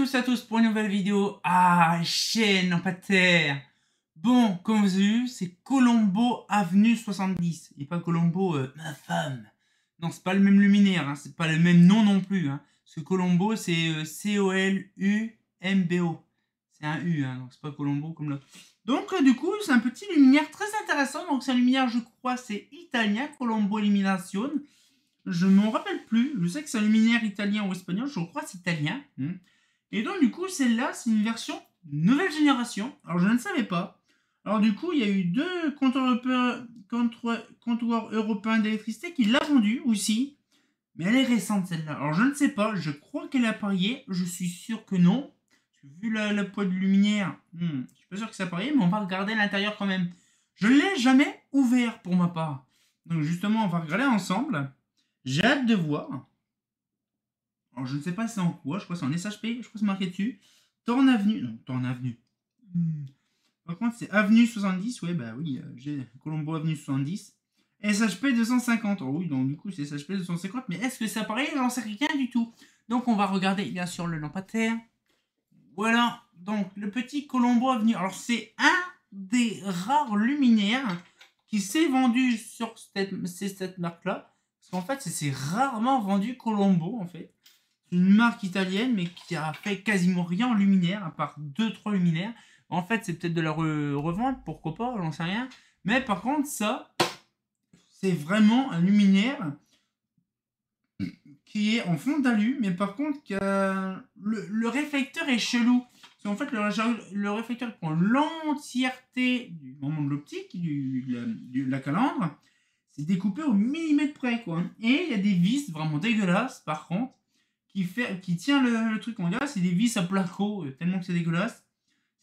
tous et à tous pour une nouvelle vidéo. Ah, chaîne, non pas terre. Bon, comme vous avez vu, c'est Colombo Avenue 70. Et pas Colombo, ma femme. Non, c'est pas le même luminaire, hein, c'est pas le même nom non plus. Hein. Parce que Colombo, c'est C-O-L-U-M-B-O. C'est un U, hein, donc c'est pas Colombo comme là. Donc, du coup, c'est un petit luminaire très intéressant. Donc, c'est un luminaire, je crois, c'est italien, Colombo Illumination. Je m'en rappelle plus. Je sais que c'est un luminaire italien ou espagnol. Je crois que c'est italien. Et donc, du coup, celle-là, c'est une version nouvelle génération. Alors, je ne savais pas. Alors, du coup, il y a eu deux comptoirs européens d'électricité qui l'ont vendue aussi. Mais elle est récente, celle-là. Alors, je ne sais pas. Je crois qu'elle est appareillée. Je suis sûr que non. Vu la poids de luminaire, je suis pas sûr que c'est appareillé, mais on va regarder l'intérieur quand même. Je ne l'ai jamais ouvert pour ma part. Donc, justement, on va regarder ensemble. J'ai hâte de voir. Alors, je ne sais pas c'est en quoi. Je crois que c'est en SHP. Je crois que c'est marqué dessus. Torn Avenue. Non, Torn Avenue. Par contre, c'est Avenue 70. Ouais, bah oui, j'ai Colombo Avenue 70. SHP 250. Oh oui, donc du coup, c'est SHP 250. Mais est-ce que ça paraît? J'en sais rien du tout. Donc, on va regarder, bien sûr, le lampadaire. Voilà. Donc, le petit Colombo Avenue. Alors, c'est un des rares luminaires qui s'est vendu sur cette marque-là. Parce qu'en fait, c'est rarement vendu Colombo, en fait. C'est une marque italienne, mais qui a fait quasiment rien en luminaire, à part 2-3 luminaires. En fait, c'est peut-être de la revente, pourquoi pas, j'en sais rien. Mais par contre, ça, c'est vraiment un luminaire qui est en fond d'alu, mais par contre, le réflecteur est chelou. Parce qu'en fait, le réflecteur prend l'entièreté du moment de l'optique, de la calandre. C'est découpé au millimètre près, quoi. Et il y a des vis vraiment dégueulasses, par contre, qui tient le truc. On dirait c'est des vis à placo, tellement que c'est dégueulasse.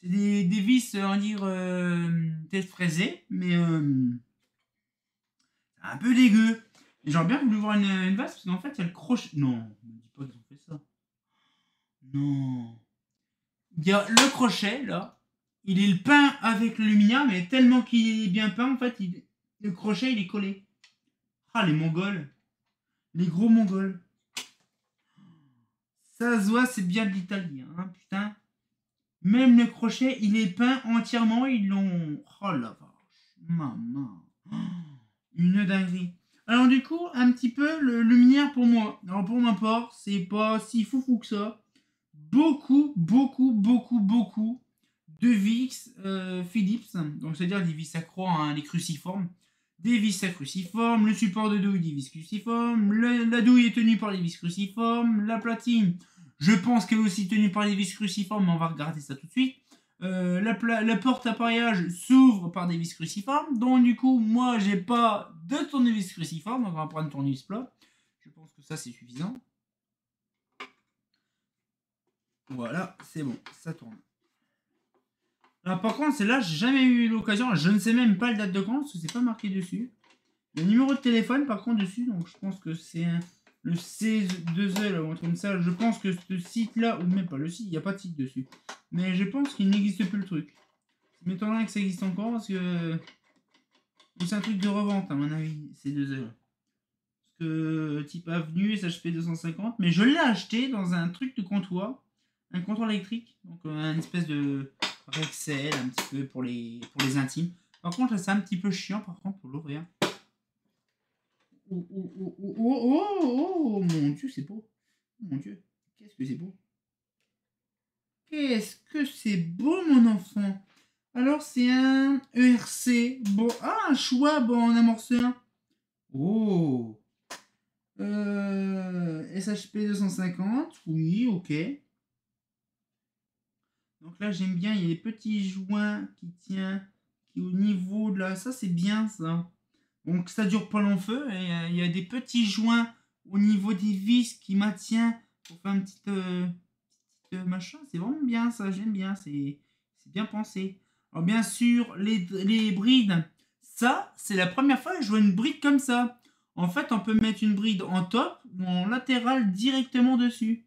C'est des vis, on va dire, peut-être fraisées, mais un peu dégueu. Et j'aurais bien voulu voir une vase, parce qu'en fait, il y a le crochet. Non, ne me dis pas qu'ils ont fait ça. Non. Il y a le crochet, là. Il est peint avec le luminaire, mais tellement qu'il est bien peint, en fait, le crochet, il est collé. Ah, les Mongols. Les gros Mongols. Ça se voit, c'est bien de l'italien, hein, putain. Même le crochet, il est peint entièrement. Ils l'ont... Oh la vache. Maman. Une dinguerie. Alors du coup, un petit peu le luminaire pour moi. Alors pour ma part, c'est pas si foufou que ça. Beaucoup de vis Philips. Donc c'est-à-dire des vis à croix, hein, les cruciformes. Des vis à cruciformes. Le support de douille des vis cruciformes. La douille est tenue par les vis cruciformes. La platine, je pense qu'elle est aussi tenue par les vis cruciformes, mais on va regarder ça tout de suite. La porte appareillage s'ouvre par des vis cruciformes. Donc du coup, moi, j'ai pas de tournevis cruciforme. Donc on va prendre un tournevis plat. Je pense que ça, c'est suffisant. Voilà, c'est bon, ça tourne. Alors par contre, celle-là, j'ai jamais eu l'occasion. Je ne sais même pas la date de quand, parce que c'est pas marqué dessus. Le numéro de téléphone, par contre, dessus. Donc je pense que c'est le C2E, là, ou un truc comme ça. Je pense que ce site-là, ou même pas le site, il n'y a pas de site dessus. Mais je pense qu'il n'existe plus le truc. Ça m'étonnerait que ça existe encore, parce que c'est un truc de revente, à mon avis, C2E. Parce que type avenue, SHP 250. Mais je l'ai acheté dans un truc de comptoir. Un comptoir électrique, donc une espèce de Rexel, un petit peu pour les intimes. Par contre, là, c'est un petit peu chiant, par contre, pour l'ouvrir. Oh, mon Dieu, c'est beau. Oh, mon Dieu, qu'est-ce que c'est beau. Qu'est-ce que c'est beau, mon enfant. Alors, c'est un ERC. Bon, un choix, bon, en amorceur. Oh. SHP 250, oui, ok. Donc là, j'aime bien, il y a des petits joints qui tiennent, qui au niveau de là, ça c'est bien ça. Donc ça dure pas long feu, et il y a des petits joints au niveau des vis qui maintiennent pour faire un petit machin. C'est vraiment bien ça, j'aime bien, c'est bien pensé. Alors bien sûr, les brides, ça c'est la première fois que je vois une bride comme ça. En fait, on peut mettre une bride en top ou en latéral directement dessus.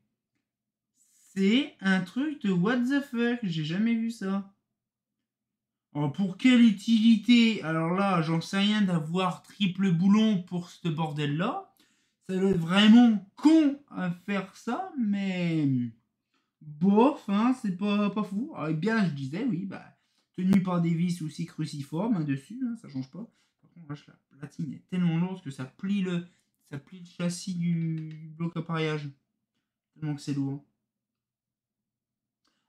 C'est un truc de what the fuck, j'ai jamais vu ça. Alors pour quelle utilité? Alors là, j'en sais rien d'avoir triple boulon pour ce bordel là. Ça doit être vraiment con à faire ça, mais bof, hein, c'est pas fou. Alors, bien, je disais, oui, bah, tenu par des vis aussi cruciformes hein, dessus, hein, ça change pas. Par contre, vache, la platine est tellement lourde que ça plie le châssis du bloc appareillage. Tellement que c'est lourd.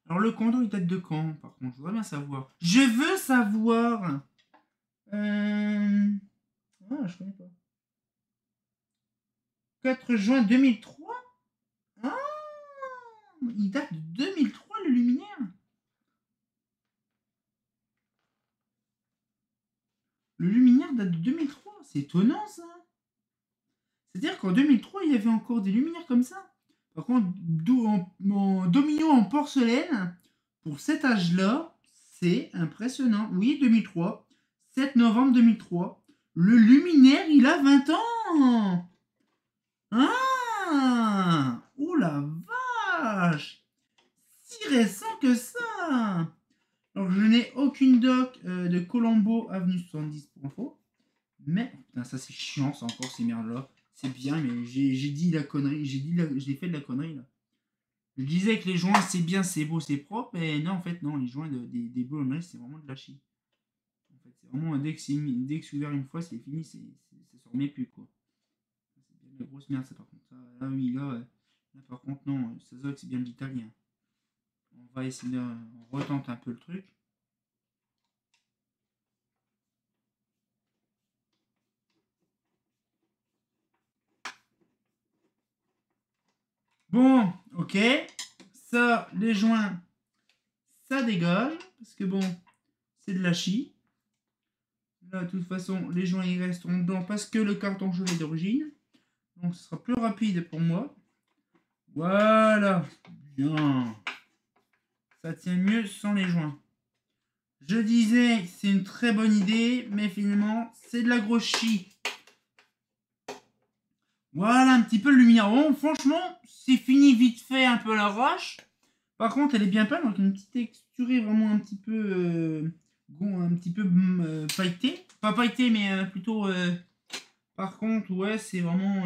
Alors, le condo, il date de quand, par contre? Je voudrais bien savoir. Je veux savoir. Ah, je connais pas. 4 juin 2003. Ah, il date de 2003, le luminaire. Le luminaire date de 2003. C'est étonnant, ça. C'est-à-dire qu'en 2003, il y avait encore des luminaires comme ça. Par contre, en domino en porcelaine, pour cet âge-là, c'est impressionnant. Oui, 2003. 7 novembre 2003. Le luminaire, il a 20 ans. Ah! Oh la vache! Si récent que ça! Alors, je n'ai aucune doc de Colombo Avenue 70 pour info. Mais, putain, ça c'est chiant, ça encore ces merdes-là. C'est bien, mais j'ai dit la connerie. J'ai fait de la connerie là. Je disais que les joints c'est bien, c'est beau, c'est propre. Et non, en fait, non, les joints des boulonneries c'est vraiment de la chie. En fait, c'est vraiment dès que c'est ouvert une fois, c'est fini, ça se remet plus quoi. C'est bien de la grosse merde ça par contre. Là, oui, là par contre, non, ça se voit que c'est bien de l'italien. On va essayer de. On retente un peu le truc. Bon, ok. Ça, les joints, ça dégage. Parce que bon, c'est de la chie. Là, de toute façon, les joints ils resteront dedans parce que le carton gelé d'origine. Donc, ce sera plus rapide pour moi. Voilà. Bien. Ça tient mieux sans les joints. Je disais, c'est une très bonne idée, mais finalement, c'est de la grosse chie. Voilà un petit peu le luminaire. Bon, franchement, c'est fini vite fait un peu la roche. Par contre, elle est bien peinte, donc une petite texturée vraiment un petit peu pailletée. Pas pailletée, mais plutôt. Par contre, ouais, c'est vraiment.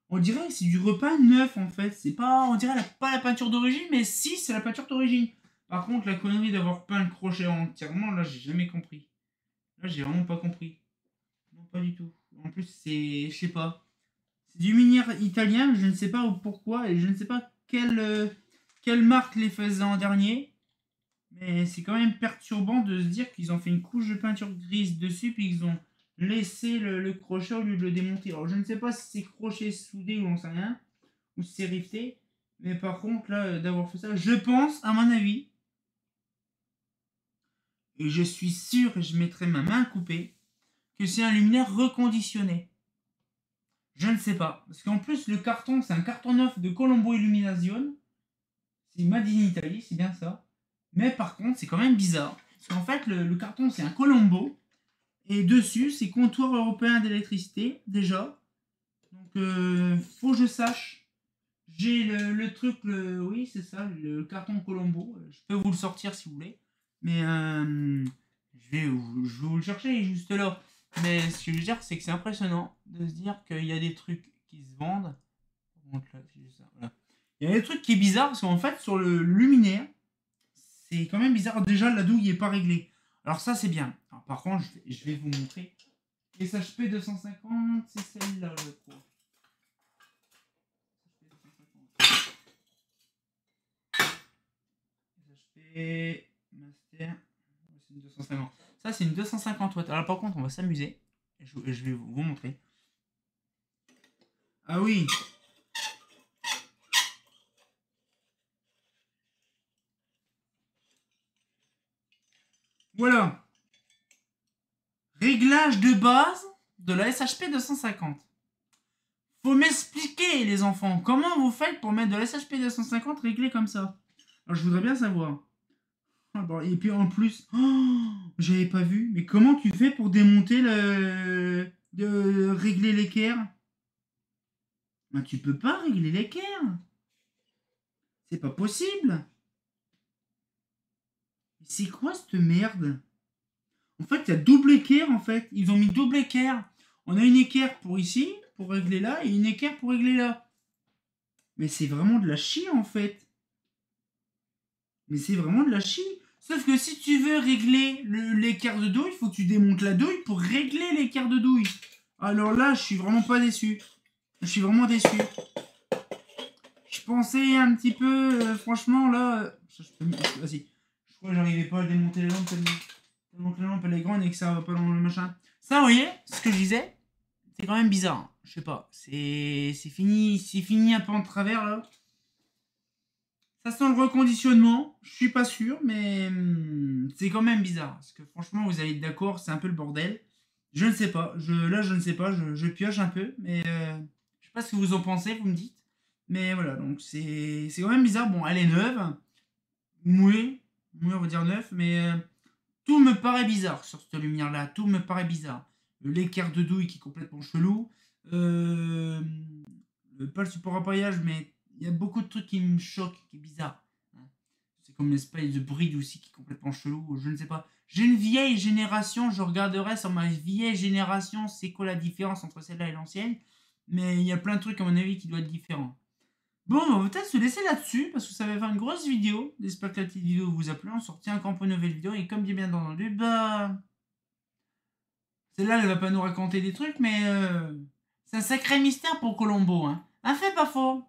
On dirait que c'est du repeint neuf en fait. C'est pas. On dirait pas la peinture d'origine, mais si, c'est la peinture d'origine. Par contre, la connerie d'avoir peint le crochet entièrement, là, j'ai jamais compris. Là, j'ai vraiment pas compris. Non, pas du tout. En plus, c'est. Je sais pas. C'est du minière italien, je ne sais pas pourquoi, et je ne sais pas quelle marque les faisait en dernier. Mais c'est quand même perturbant de se dire qu'ils ont fait une couche de peinture grise dessus, puis ils ont laissé le crochet au lieu de le démonter. Alors je ne sais pas si c'est crochet soudé ou on sait rien, ou si c'est rifté. Mais par contre, là, d'avoir fait ça, je pense, à mon avis, et je suis sûr, et je mettrai ma main coupée, que c'est un luminaire reconditionné. Je ne sais pas. Parce qu'en plus, le carton, c'est un carton neuf de Colombo Illumination. C'est Made in Italy, c'est bien ça. Mais par contre, c'est quand même bizarre. Parce qu'en fait, le carton, c'est un Colombo. Et dessus, c'est comptoir européen d'électricité, déjà. Donc, faut que je sache. J'ai le truc, oui, c'est ça, le carton Colombo. Je peux vous le sortir si vous voulez. Mais je vais vous le chercher juste là. Mais ce que je veux dire, c'est que c'est impressionnant de se dire qu'il y a des trucs qui se vendent. Donc là, ça, voilà. Il y a des trucs qui est bizarre parce qu'en fait, sur le luminaire, c'est quand même bizarre. Déjà, la douille n'est pas réglée. Alors ça, c'est bien. Alors, par contre, je vais vous montrer. SHP 250, c'est celle-là, je crois. SHP Master, c'est une 250. Ça, c'est une 250 watts. Alors par contre, on va s'amuser. Je vais vous montrer. Ah oui. Voilà. Réglage de base de la SHP 250. Faut m'expliquer, les enfants, comment vous faites pour mettre de la SHP 250 réglé comme ça? Alors, je voudrais bien savoir. Et puis en plus, j'avais pas vu, mais comment tu fais pour démonter de régler l'équerre? Ben, tu peux pas régler l'équerre. C'est pas possible. C'est quoi cette merde? En fait, il y a double équerre en fait. Ils ont mis double équerre. On a une équerre pour ici, pour régler là, et une équerre pour régler là. Mais c'est vraiment de la chie en fait. Mais c'est vraiment de la chie. Sauf que si tu veux régler l'écart de douille, il faut que tu démontes la douille pour régler l'écart de douille. Alors là, je suis vraiment pas déçu. Je suis vraiment déçu. Je pensais un petit peu, franchement, là... Vas-y. Je crois que j'arrivais pas à démonter la lampe tellement que la lampe elle est grande et que ça va pas dans le machin. Ça, vous voyez, ce que je disais, c'est quand même bizarre. Hein. Je sais pas. C'est fini un peu en travers, là. Ça sent le reconditionnement, je suis pas sûr, mais c'est quand même bizarre. Parce que franchement, vous allez être d'accord, c'est un peu le bordel. Je ne sais pas, là je ne sais pas, je pioche un peu, mais je sais pas ce que vous en pensez, vous me dites. Mais voilà, donc c'est quand même bizarre. Bon, elle est neuve, mouée, on va dire neuve, mais tout me paraît bizarre sur cette lumière-là, tout me paraît bizarre. L'équerre de douille qui est complètement chelou, euh, pas le support appareillage, mais il y a beaucoup de trucs qui me choquent, qui est bizarre. C'est comme l'espèce de bride aussi qui est complètement chelou, je ne sais pas. J'ai une vieille génération, je regarderai sur ma vieille génération c'est quoi la différence entre celle-là et l'ancienne. Mais il y a plein de trucs à mon avis qui doivent être différents. Bon, on va peut-être se laisser là-dessus parce que ça va faire une grosse vidéo. J'espère que la petite vidéo vous a plu. On sortit encore pour une nouvelle vidéo et comme bien entendu, bah... Celle-là, elle va pas nous raconter des trucs, mais c'est un sacré mystère pour Colombo. Hein. Un fait pas faux.